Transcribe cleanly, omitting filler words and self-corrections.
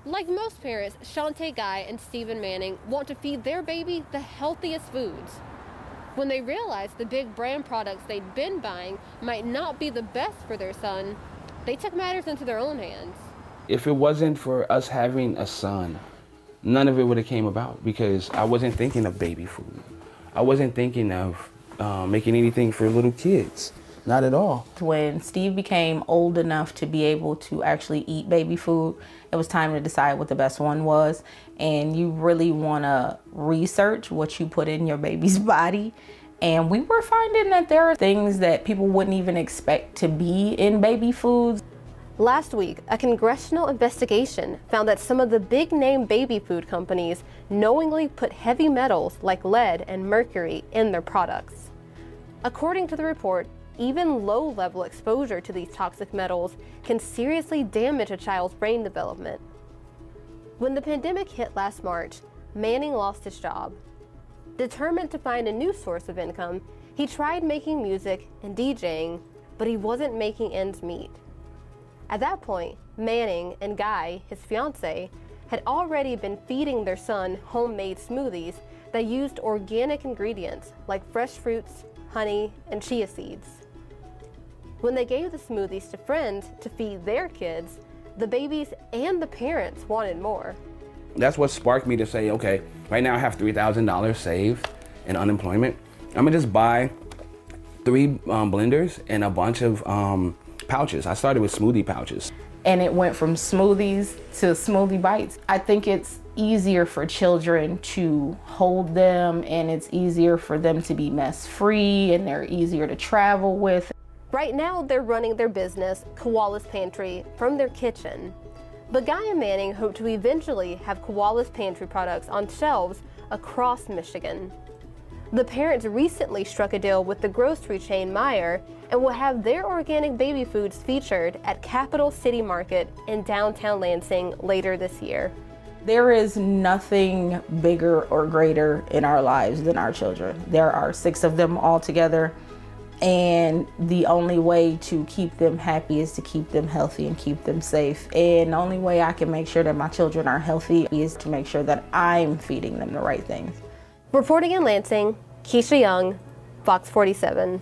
Like most parents, Shantae Guy and Stephen Manning want to feed their baby the healthiest foods. When they realized the big brand products they'd been buying might not be the best for their son, they took matters into their own hands. If it wasn't for us having a son, none of it would have came about, because I wasn't thinking of baby food. I wasn't thinking of making anything for little kids. Not at all. When Steve became old enough to be able to actually eat baby food, it was time to decide what the best one was. And you really want to research what you put in your baby's body. And we were finding that there are things that people wouldn't even expect to be in baby foods. Last week, a congressional investigation found that some of the big-name baby food companies knowingly put heavy metals like lead and mercury in their products. According to the report, even low-level exposure to these toxic metals can seriously damage a child's brain development. When the pandemic hit last March, Manning lost his job. Determined to find a new source of income, he tried making music and DJing, but he wasn't making ends meet. At that point, Manning and Guy, his fiance, had already been feeding their son homemade smoothies that used organic ingredients like fresh fruits, honey, and chia seeds. When they gave the smoothies to friends to feed their kids, the babies and the parents wanted more. That's what sparked me to say, okay, right now I have $3,000 saved in unemployment. I'm gonna just buy 3 blenders and a bunch of pouches. I started with smoothie pouches. And it went from smoothies to smoothie bites. I think it's easier for children to hold them, and it's easier for them to be mess-free, and they're easier to travel with. Right now, they're running their business, Koala's Pantry, from their kitchen. But Guy and Manning hope to eventually have Koala's Pantry products on shelves across Michigan. The parents recently struck a deal with the grocery chain Meijer and will have their organic baby foods featured at Capital City Market in downtown Lansing later this year. There is nothing bigger or greater in our lives than our children. There are 6 of them all together, and the only way to keep them happy is to keep them healthy and keep them safe. And the only way I can make sure that my children are healthy is to make sure that I'm feeding them the right things. Reporting in Lansing, Keisha Young, Fox 47.